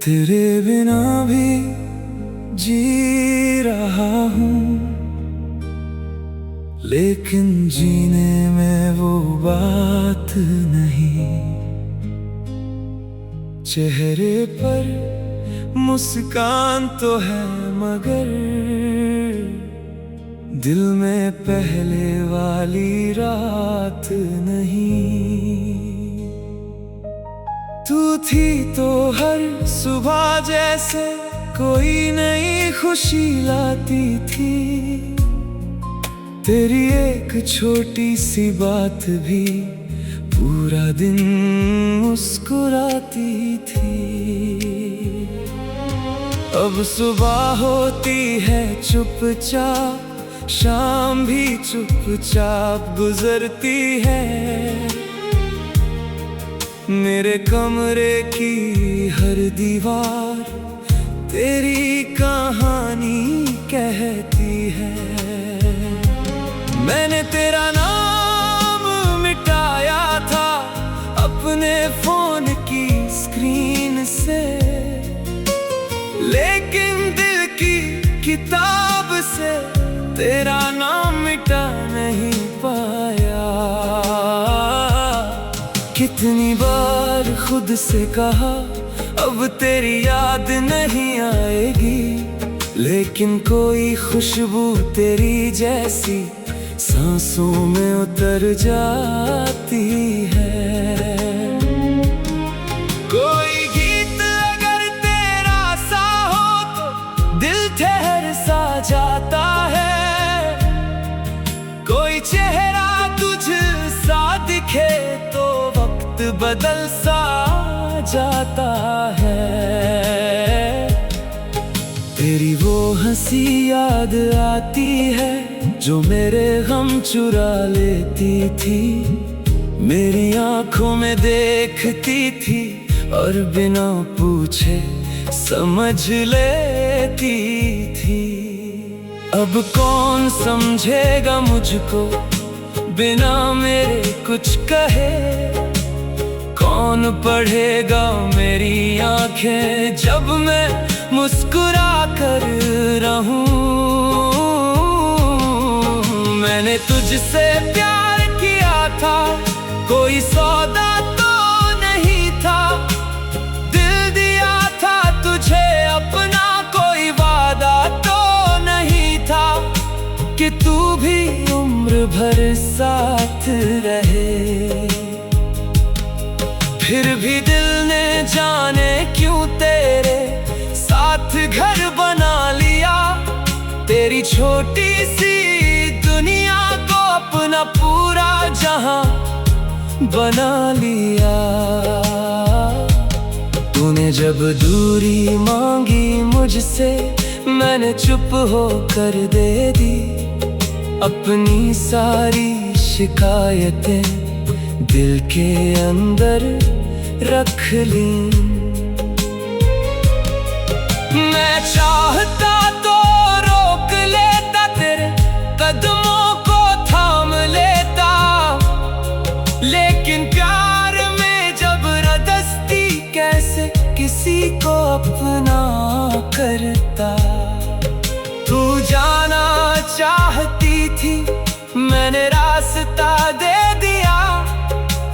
तेरे बिना भी जी रहा हूँ, लेकिन जीने में वो बात नहीं। चेहरे पर मुस्कान तो है मगर दिल में पहले वाली रात नहीं। तू थी तो हर सुबह जैसे कोई नई खुशी लाती थी। तेरी एक छोटी सी बात भी पूरा दिन मुस्कुराती थी। अब सुबह होती है चुपचाप, शाम भी चुपचाप गुजरती है। मेरे कमरे की हर दीवार तेरी कहानी कहती है। मैंने तेरा नाम मिटाया था अपने फोन की स्क्रीन से, लेकिन दिल की किताब से तेरा नाम मिटा नहीं पाया। कितनी बार खुद से कहा अब तेरी याद नहीं आएगी, लेकिन कोई खुशबू तेरी जैसी सांसों में उतर जाती है। कोई गीत अगर तेरा सा हो तो दिल ठहर सा जाता है। कोई चेहरा तुझ सा दिखे तो वक्त बदल सा जाता है। तेरी वो हंसी याद आती है जो मेरे गम चुरा लेती थी। मेरी आंखों में देखती थी और बिना पूछे समझ लेती थी। अब कौन समझेगा मुझको बिना मेरे कुछ कहे? कौन पढ़ेगा मेरी आंखें जब मैं मुस्कुरा कर रहूं? मैंने तुझसे प्यार किया था, कोई सौदा तो नहीं था। दिल दिया था तुझे अपना, कोई वादा तो नहीं था कि तू भी उम्र भर साथ रहे। फिर भी दिल ने जाने क्यों तेरे साथ घर बना लिया। तेरी छोटी सी दुनिया को अपना पूरा जहां बना लिया। तूने जब दूरी मांगी मुझसे, मैंने चुप होकर दे दी। अपनी सारी शिकायतें दिल के अंदर रख ली। मैं चाहता तो रोक लेता, तेरे कदमों को थाम लेता, लेकिन प्यार में जबरदस्ती कैसे किसी को अपना करता। तू जाना चाहती थी, मैंने रास्ता दे दिया,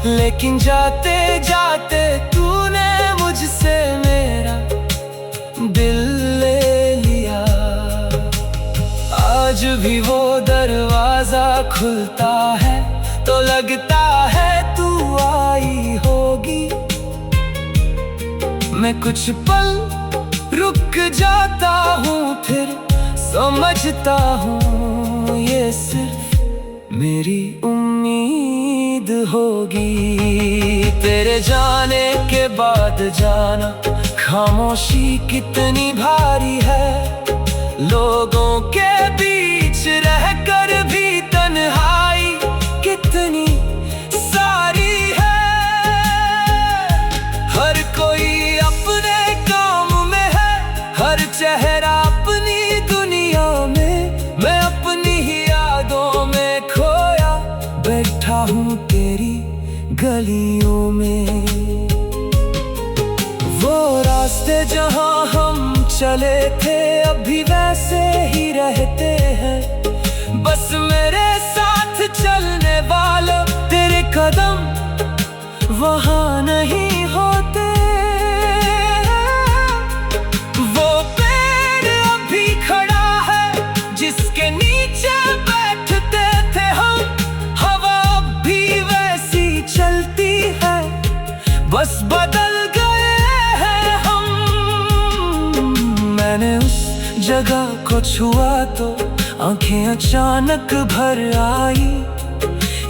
लेकिन जाते जाते तूने मुझसे मेरा दिल ले लिया। आज भी वो दरवाजा खुलता है तो लगता है तू आई होगी। मैं कुछ पल रुक जाता हूँ, फिर समझता हूँ ये सिर्फ मेरी उम्मीद होगी। तेरे जाने के बाद जाना, खामोशी कितनी भारी है। लोगों के बीच रहकर भी तन्हाई कितनी सारी है। हर कोई अपने काम में है, हर चेहरा अपनी दुनिया में। मैं अपनी ही यादों में खोया बैठा हूँ तेरी गलियों में। वो रास्ते जहां हम चले थे अभी वैसे ही रहते हैं, बस मेरे साथ चलने वाला तेरे कदम वहां नहीं होते। वो पेड़ अभी खड़ा है जिसके नीचे बैठते थे हम, हवा भी वैसी चलती है, बस बदल गए हैं हम। मैंने उस जगह को छुआ तो आंखें अचानक भर आई,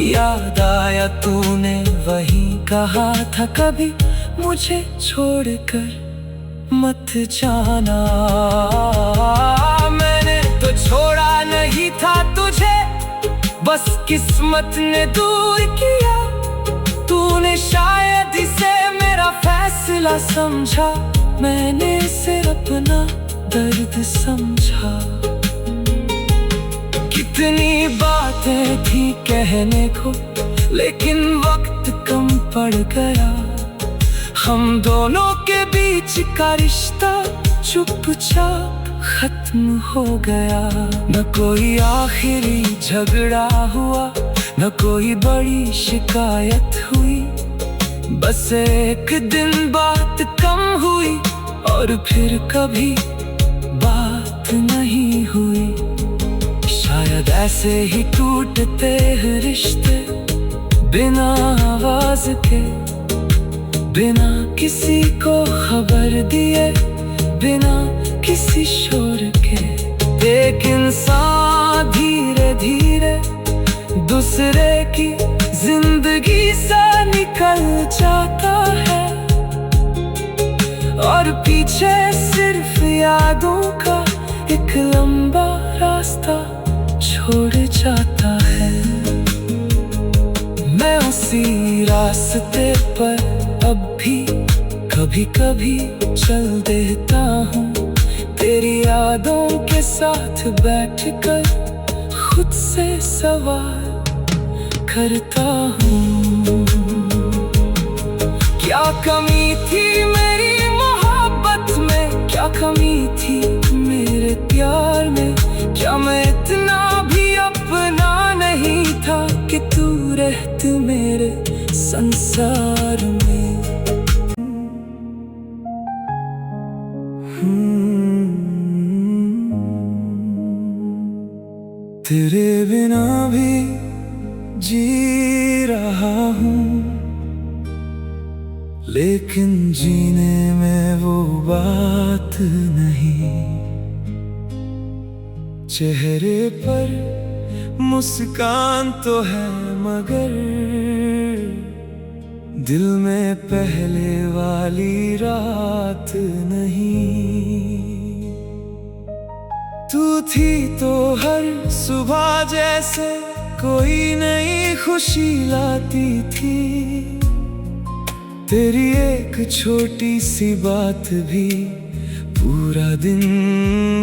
याद आया तूने वही कहा था कभी मुझे छोड़कर मत जाना। मैंने तो छोड़ा नहीं था तुझे, बस किस्मत ने दूर किया। तूने शायद इसे मेरा फैसला समझा, मैंने इसे अपना दर्द समझा। कितनी बातें थी कहने को, लेकिन वक्त कम पड़ गया। हम दोनों के बीच का रिश्ता चुपचाप खत्म हो गया। न कोई आखिरी झगड़ा हुआ, न कोई बड़ी शिकायत हुई, बस एक दिन बात कम हुई और फिर कभी बात नहीं हुई। शायद ऐसे ही टूटते हैं रिश्ते, बिना आवाज के, बिना किसी को खबर दिए, बिना किसी शोर के। एक इंसान धीरे धीरे दूसरे की जिंदगी से निकल जाता है, और पीछे सिर्फ यादों का एक लंबा रास्ता छोड़ जाता है। मैं उसी रास्ते पर अब भी कभी कभी चल देता हूँ, तेरी यादों के साथ बैठकर खुद से सवाल करता हूँ। क्या कमी थी मेरी मोहब्बत में, क्या कमी थी मेरे प्यार में? क्या मैं इतना भी अपना नहीं था कि तू रहती मेरे संसार में? तेरे बिना भी जी रहा हूँ, लेकिन जीने में वो बात नहीं। चेहरे पर मुस्कान तो है मगर दिल में पहले वाली रात नहीं। तू थी तो हर सुबह जैसे कोई नई खुशी लाती थी, तेरी एक छोटी सी बात भी पूरा दिन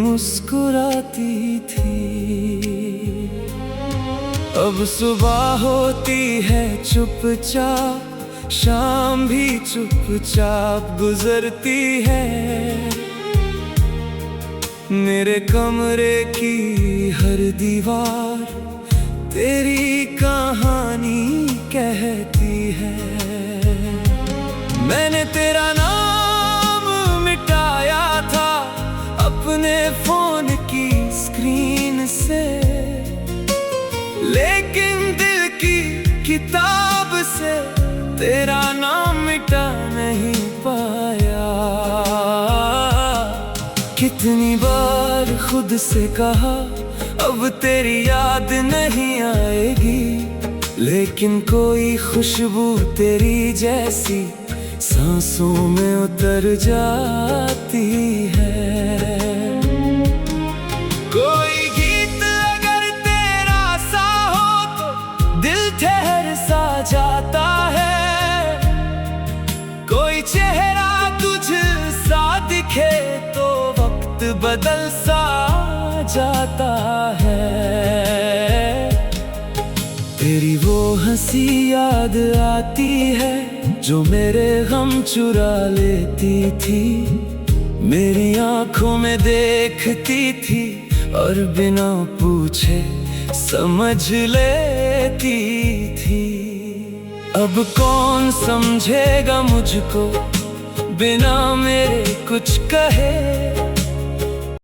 मुस्कुराती थी। अब सुबह होती है चुपचाप, शाम भी चुपचाप गुजरती है। मेरे कमरे की हर दीवार तेरी कहानी कहती है। मैंने तेरा नाम मिटाया था अपने फोन की स्क्रीन से, लेकिन दिल की किताब से तेरा नाम मिटा नहीं पाया। कितनी बार खुद से कहा अब तेरी याद नहीं आएगी, लेकिन कोई खुशबू तेरी जैसी सांसों में उतर जाती है। कोई गीत अगर तेरा सा हो तो दिल ठहर सा जाता है, कोई चेहरा तुझ सा दिखे तो वक्त बदल सा जाता है। तेरी वो हंसी याद आती है जो मेरे गम चुरा लेती थी, मेरी आंखों में देखती थी और बिना पूछे समझ लेती थी। अब कौन समझेगा मुझको बिना मेरे कुछ कहे,